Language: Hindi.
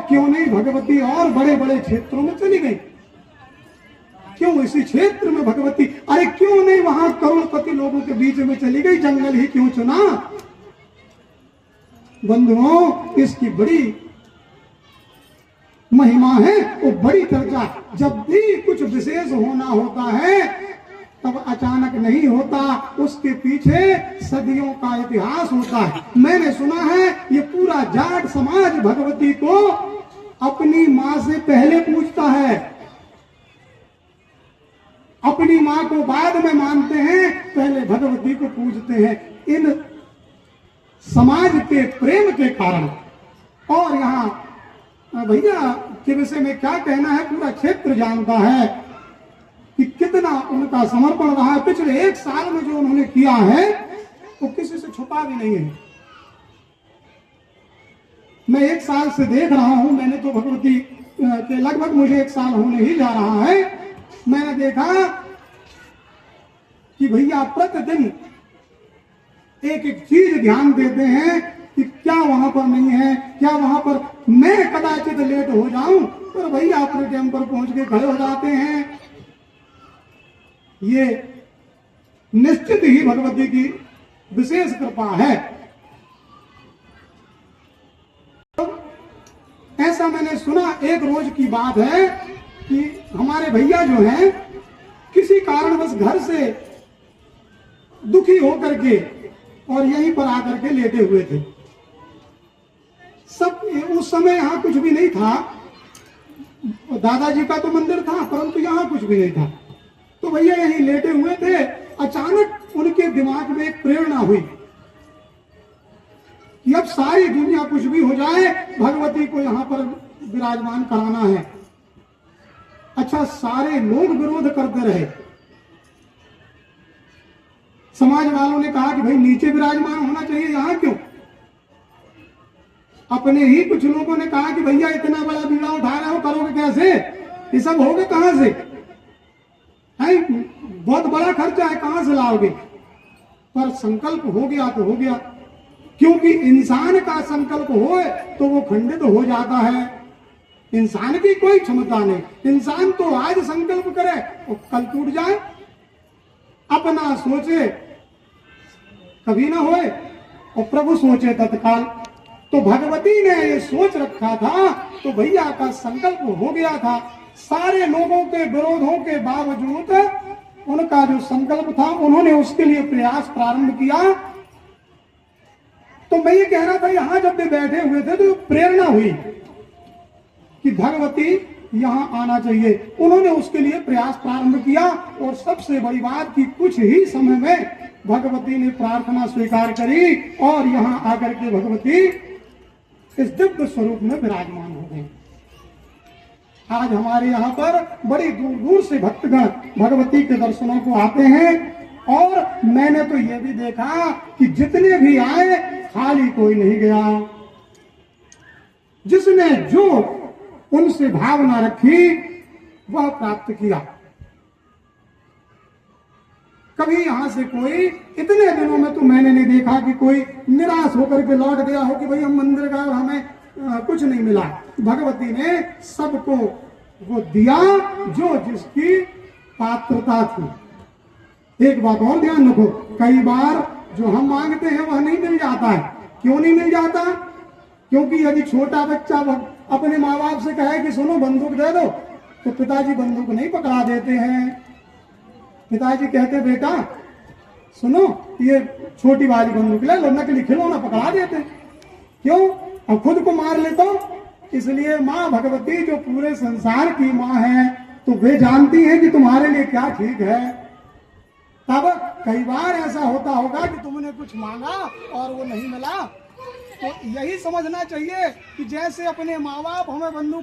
क्यों नहीं भगवती और बड़े बड़े क्षेत्रों में चली गई? क्यों इसी क्षेत्र में भगवती, अरे क्यों नहीं वहां करोड़पति लोगों के बीच में चली गई? जंगल ही क्यों चुना? बंधुओं, इसकी बड़ी महिमा है, वो बड़ी चर्चा। जब भी कुछ विशेष होना होता है तब अचानक नहीं होता, उसके पीछे सदियों का इतिहास होता है। मैंने सुना है ये पूरा जाट समाज भगवती को अपनी मां से पहले पूजता है, अपनी मां को बाद में मानते हैं, पहले भगवती को पूजते हैं, इन समाज के प्रेम के कारण। और यहाँ भैया के विषय में क्या कहना है, पूरा क्षेत्र जानता है कि कितना उनका समर्पण रहा है। पिछले 1 साल में जो उन्होंने किया है वो किसी से छुपा भी नहीं है। मैं 1 साल से देख रहा हूं, मैंने तो भगवती के लगभग मुझे 1 साल होने ही जा रहा है। मैंने देखा कि भैया प्रतिदिन एक एक चीज ध्यान देते हैं कि क्या वहां पर नहीं है, क्या वहां पर मैं कदाचित लेट हो जाऊं, पर भैया अपने टाइम पर पहुंच के खड़े हो जाते हैं। ये निश्चित ही भगवती की विशेष कृपा है। ऐसा मैंने सुना, एक रोज की बात है कि हमारे भैया जो हैं किसी कारणवश घर से दुखी होकर के और यहीं पर आकर के लेटे हुए थे। सब उस समय यहाँ कुछ भी नहीं था, दादाजी का तो मंदिर था परंतु यहाँ कुछ भी नहीं था। तो भैया यहीं लेटे हुए थे, अचानक उनके दिमाग में एक प्रेरणा हुई कि अब सारी दुनिया कुछ भी हो जाए, भगवती को यहाँ पर विराजमान कराना है। अच्छा, सारे लोग विरोध करते रहे। समाज वालों ने कहा कि भाई नीचे विराजमान होना चाहिए, यहाँ क्यों? अपने ही कुछ लोगों ने कहा कि भैया इतना बड़ा बीड़ा उठा रहे हो, करोगे कैसे? ये सब होगा कहां से? है बहुत बड़ा खर्चा है, कहां से लाओगे? पर संकल्प हो गया तो हो गया, क्योंकि इंसान का संकल्प हो तो वो खंडित हो जाता है। इंसान की कोई क्षमता नहीं। इंसान तो आज संकल्प करे और कल टूट जाए। अपना सोचे कभी ना होए और प्रभु सोचे तत्काल। तो भगवती ने ये सोच रखा था, तो भैया का संकल्प हो गया था। सारे लोगों के विरोधों के बावजूद उनका जो संकल्प था, उन्होंने उसके लिए प्रयास प्रारंभ किया। तो मैं ये कह रहा था, यहां जब भी बैठे हुए थे तो प्रेरणा हुई कि भगवती यहां आना चाहिए। उन्होंने उसके लिए प्रयास प्रारंभ किया और सबसे बड़ी बात कि कुछ ही समय में भगवती ने प्रार्थना स्वीकार करी और यहां आकर के भगवती इस दिव्य स्वरूप में विराजमान हो गई। आज हमारे यहाँ पर बड़ी दूर दूर से भक्तगण भगवती के दर्शनों को आते हैं और मैंने तो ये भी देखा कि जितने भी आए खाली कोई नहीं गया। जिसने जो उनसे भावना रखी वह प्राप्त किया। कभी यहां से कोई, इतने दिनों में तो मैंने नहीं देखा कि कोई निराश होकर के लौट गया हो कि भाई हम मंदिर गए और हमें कुछ नहीं मिला। भगवती ने सबको वो दिया जो जिसकी पात्रता थी। एक बात और ध्यान रखो, कई बार जो हम मांगते हैं वह नहीं मिल जाता है। क्यों नहीं मिल जाता? क्योंकि यदि छोटा बच्चा अपने माँ बाप से कहे कि सुनो बंदूक दे दो, तो पिताजी बंदूक नहीं पकड़ा देते हैं। पिताजी कहते बेटा सुनो ये छोटी वाली बंदूक ले लो, नकली खिलौना पकड़ा देते। क्यों? अब खुद को मार लेता। इसलिए माँ भगवती जो पूरे संसार की माँ है, तो वे जानती है कि तुम्हारे लिए क्या ठीक है। तब कई बार ऐसा होता होगा कि तुमने कुछ मांगा और वो नहीं मिला, तो यही समझना चाहिए कि जैसे अपने माँ बाप हमें बंदूक